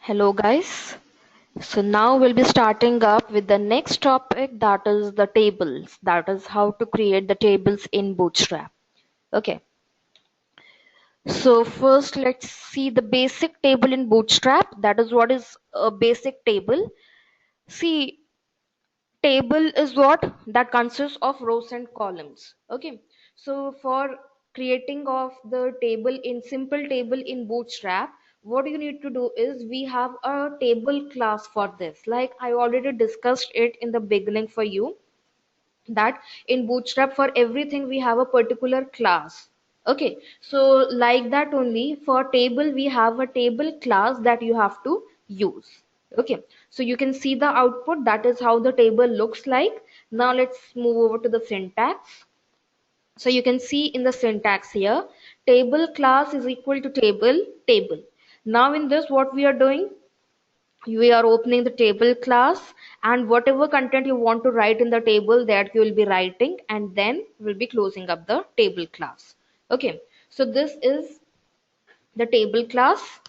Hello guys. So now we'll be starting up with the next topic, that is the tables. That is how to create the tables in Bootstrap. Okay. So first let's see the basic table in Bootstrap. That is what is a basic table. See, table is what that consists of rows and columns. Okay, so for creating of the table in simple table in Bootstrap, what you need to do is we have a table class for this. Like I already discussed it in the beginning for you, that in Bootstrap for everything we have a particular class. Okay, so like that only for table we have a table class that you have to use. Okay, so you can see the output, that is how the table looks like. Now let's move over to the syntax. So you can see in the syntax here, table class is equal to table. Now in this what we are doing, we are opening the table class, and whatever content you want to write in the table, that you will be writing, and then we'll be closing up the table class. Okay, so this is the table class.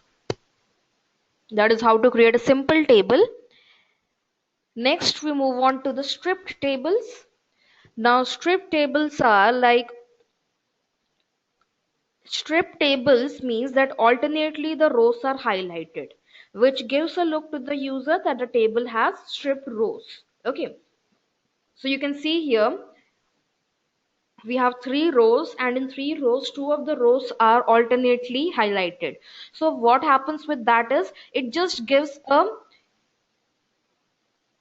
That is how to create a simple table. Next we move on to the stripped tables. Now stripped tables are like, stripped tables means that alternately the rows are highlighted, which gives a look to the user that the table has stripped rows. Okay, so you can see here we have three rows, and in three rows two of the rows are alternately highlighted. So what happens with that is it just gives a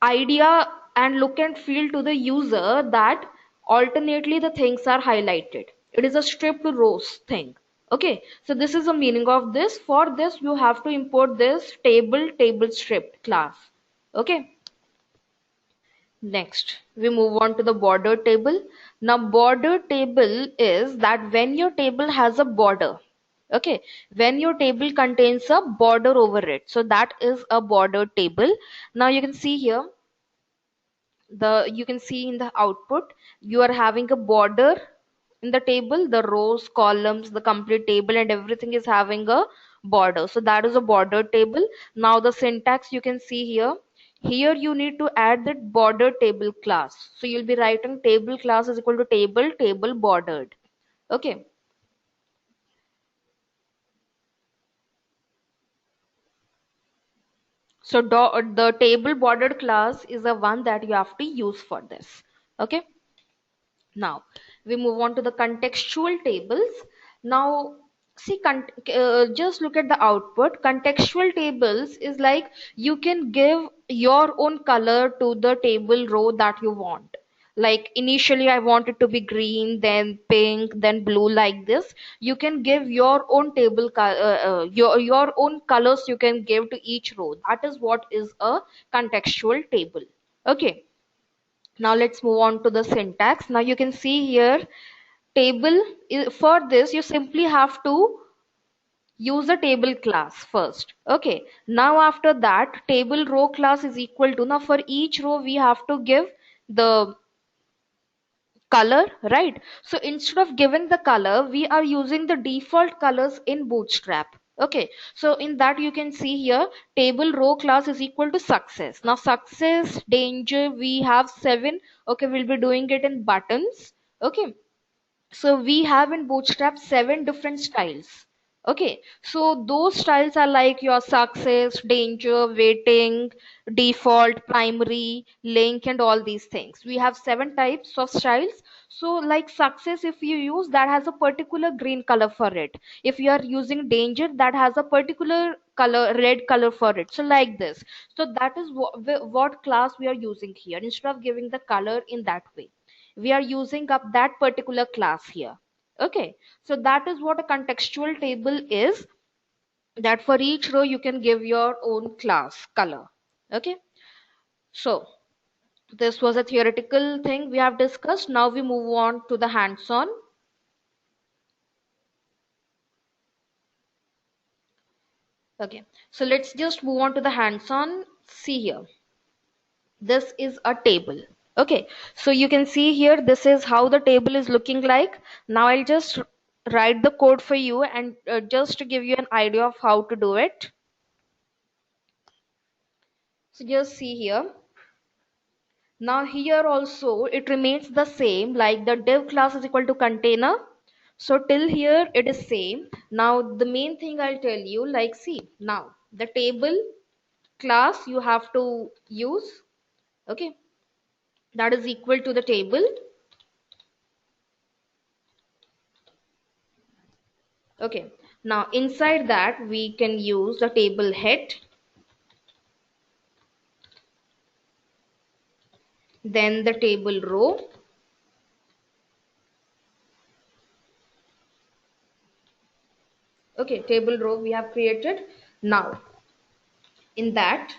idea and look and feel to the user that alternately the things are highlighted. It is a stripped rows thing. Okay, so this is the meaning of this. For this you have to import this table stripped class. Okay, next, we move on to the border table. Now, border table is that when your table has a border, okay, when your table contains a border over it, so that is a border table. Now you can see here, you can see in the output, you are having a border in the table, the rows, columns, the complete table, and everything is having a border. So that is a border table. Now the syntax you can see here. Here you need to add that border table class. So you'll be writing table class is equal to table bordered. Okay. So the table bordered class is the one that you have to use for this. Okay. Now we move on to the contextual tables. Now see, just look at the output. Contextual tables is like you can give your own color to the table row that you want. Like initially I want it to be green, then pink, then blue, like this. You can give your own your own colors you can give to each row. That is what is a contextual table. Okay. Now let's move on to the syntax. Now you can see here table for this you simply have to use the table class first. Okay, now after that table row class is equal to, now for each row we have to give the color, right? So instead of giving the color, we are using the default colors in Bootstrap. Okay, so in that you can see here table row class is equal to success. Now success, danger, we have 7. Okay, we'll be doing it in buttons. Okay, so we have in Bootstrap 7 different styles. Okay, so those styles are like your success, danger, waiting, default, primary, link, and all these things. We have 7 types of styles. So like success, if you use, that has a particular green color for it. If you are using danger, that has a particular color, red color for it. So like this. So that is what class we are using here. Instead of giving the color in that way, we are using up that particular class here. Okay, so that is what a contextual table is, that for each row you can give your own class color. Okay, so this was a theoretical thing we have discussed. Now we move on to the hands-on. Okay, so let's just move on to the hands-on. See here, this is a table. Okay, so you can see here this is how the table is looking like. Now I'll just write the code for you, and just to give you an idea of how to do it. So just see here. Now here also it remains the same, like the div class is equal to container. So till here it is same. Now the main thing I'll tell you, like see, now the table class you have to use, okay, that is equal to the table. Okay, now inside that we can use the table head, then the table row. Okay, table row we have created. Now in that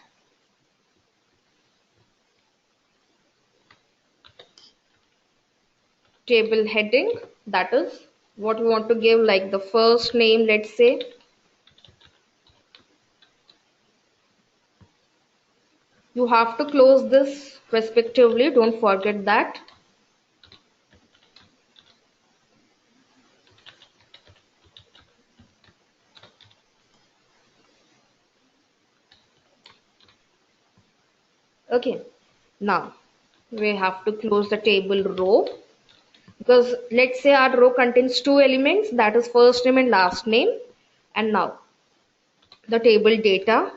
table heading, that is what we want to give, like the first name, let's say. You have to close this respectively, don't forget that. Okay, now we have to close the table row, because let's say our row contains two elements, that is first name and last name. And now the table data,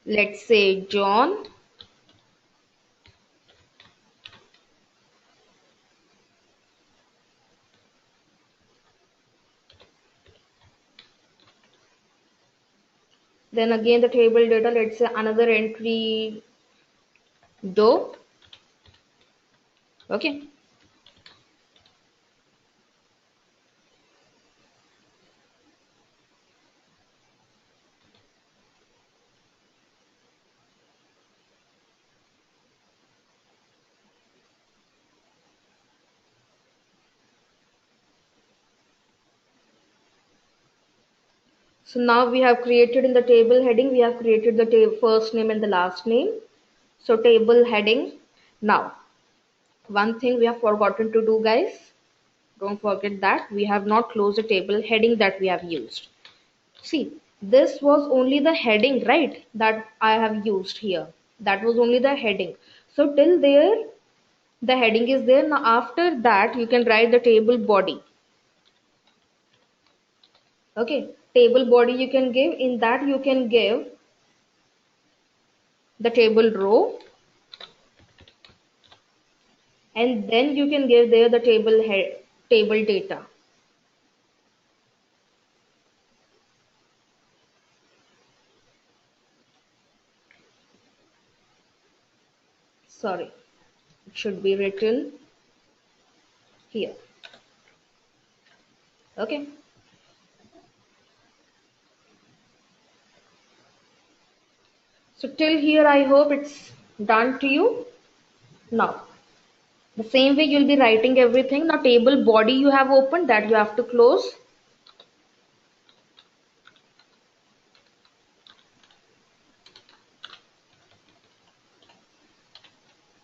let's say John. Then again the table data, let's say another entry Doe. Okay, so now we have created in the table heading, we have created the first name and the last name. So table heading. Now one thing we have forgotten to do, guys, don't forget that we have not closed the table heading that we have used. See, this was only the heading, right? That I have used here. That was only the heading. So till there, the heading is there. Now after that, you can write the table body. Okay, table body you can give. In that you can give the table row, and then you can give there the table head, table data. Sorry, it should be written here. Okay. So till here, I hope it's done to you. Now, the same way you'll be writing everything. Now, table body you have opened, that you have to close.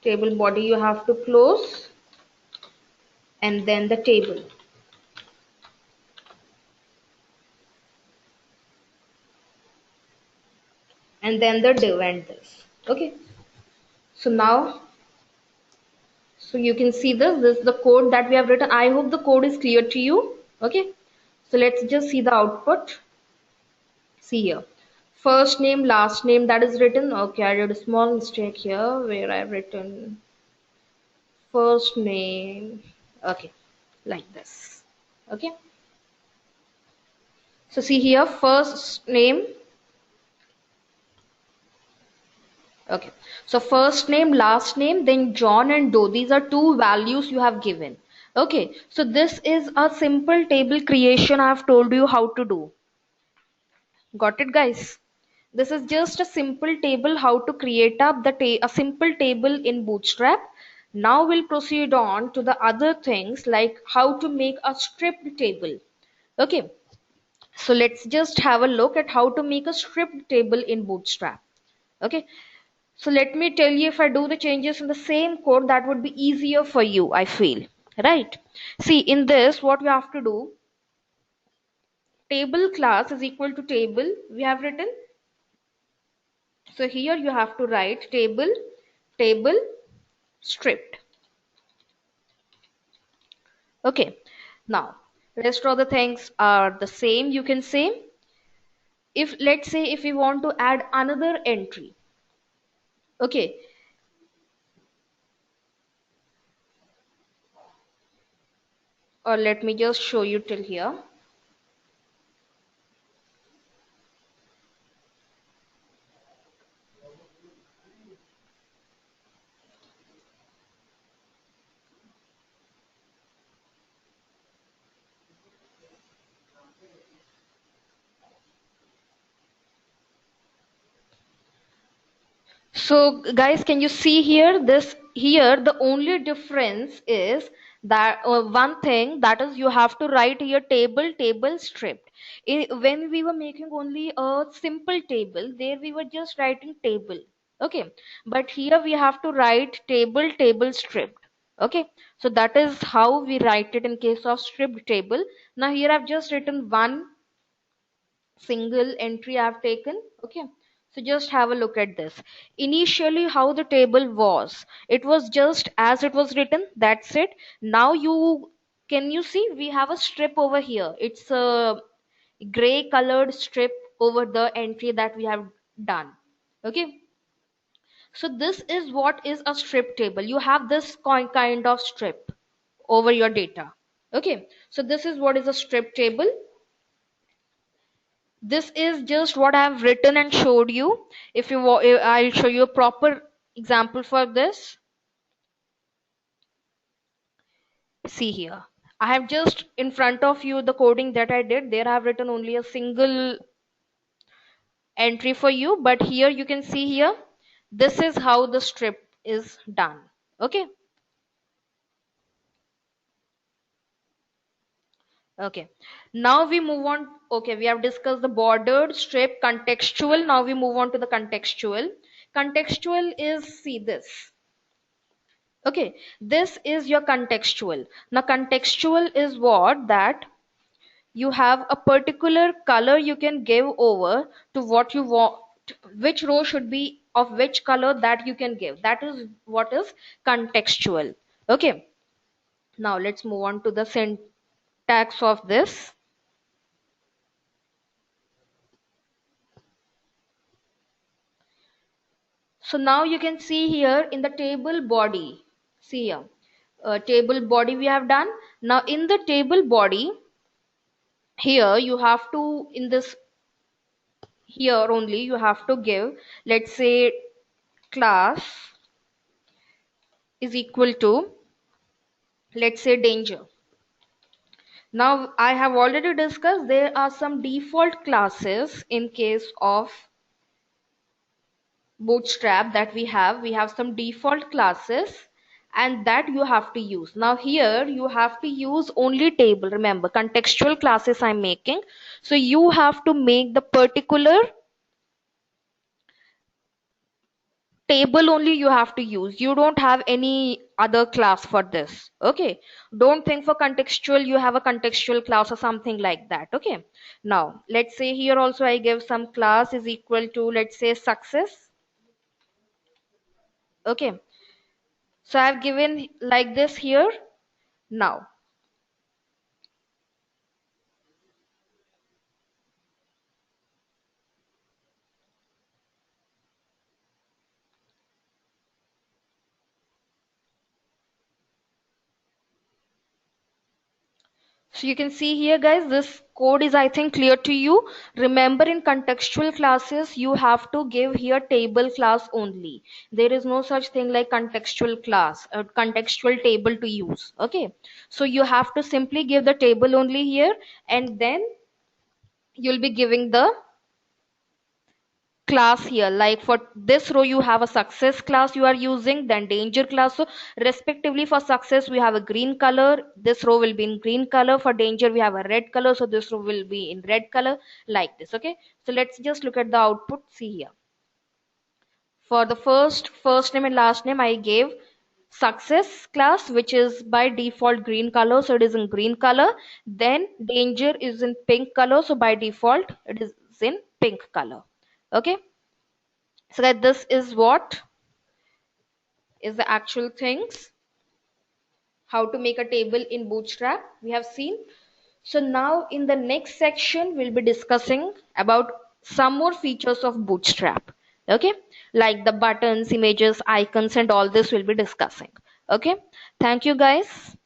Table body you have to close, and then the table. And then the div and this. Okay. So now, so you can see this. This is the code that we have written. I hope the code is clear to you. Okay. So let's just see the output. See here. First name, last name, that is written. Okay, I did a small mistake here where I've written first name. Okay, like this. Okay. So see here, first name. Okay. So first name, last name, then John and Doe. These are two values you have given. Okay. So this is a simple table creation I have told you how to do. Got it, guys? This is just a simple table how to create up a simple table in Bootstrap. Now we'll proceed on to the other things, like how to make a stripped table. Okay. So let's just have a look at how to make a stripped table in Bootstrap. Okay. So let me tell you, if I do the changes in the same code, that would be easier for you, I feel. Right. See, in this, what we have to do, table class is equal to table we have written. So here you have to write table stripped. Okay. Now, rest of the things are the same. You can say, if let's say if we want to add another entry. Okay. Or let me just show you till here. So guys, can you see here? This here the only difference is that one thing, that is you have to write here table stripped. When we were making only a simple table, there we were just writing table. Okay, but here we have to write table stripped. Okay, so that is how we write it in case of stripped table. Now here I've just written one single entry I've taken. Okay, so just have a look at this. Initially, how the table was, it was just as it was written, that's it. Now you can you see we have a strip over here. It's a gray colored strip over the entry that we have done. Okay, so this is what is a strip table. You have this kind of strip over your data. Okay, so this is what is a strip table. This is just what I have written and showed you. If you I'll show you a proper example for this. See here, I have just in front of you the coding that I did. There I have written only a single entry for you, but here you can see here, this is how the strip is done. Okay. Okay, now we move on. Okay, we have discussed the bordered, strip, contextual. Now we move on to the contextual. Contextual is, see this. Okay, this is your contextual. Now, contextual is what that you have a particular color you can give over to what you want, which row should be of which color that you can give. That is what is contextual. Okay, now let's move on to the syntax of this. So now you can see here in the table body, see here, table body we have done. Now in the table body, here you have to, in this here only you have to give, let's say class is equal to, let's say danger. Now I have already discussed there are some default classes in case of Bootstrap that we have some default classes and that you have to use. Now here you have to use only table. Remember, contextual classes I'm making, so you have to make the particular table only you have to use. You don't have any other class for this. Okay, don't think for contextual you have a contextual class or something like that. Okay, now let's say here also I give some class is equal to, let's say, success. Okay, so I've given like this here. Now so you can see here guys, this code is I think clear to you. Remember, in contextual classes you have to give here table class only. There is no such thing like contextual class or contextual table to use. Okay, so you have to simply give the table only here, and then you'll be giving the class here. Like for this row you have a success class you are using, then danger class. So respectively, for success we have a green color, this row will be in green color. For danger we have a red color, so this row will be in red color, like this. Okay, so let's just look at the output. See here, for the first name and last name I gave Success class, which is by default green color, so it is in green color. Then danger is in pink color, so by default it is in pink color. Okay, so that this is what is the actual things, how to make a table in Bootstrap we have seen. So now in the next section we'll be discussing about some more features of Bootstrap. Okay, like the buttons, images, icons, and all this we'll be discussing. Okay, thank you guys.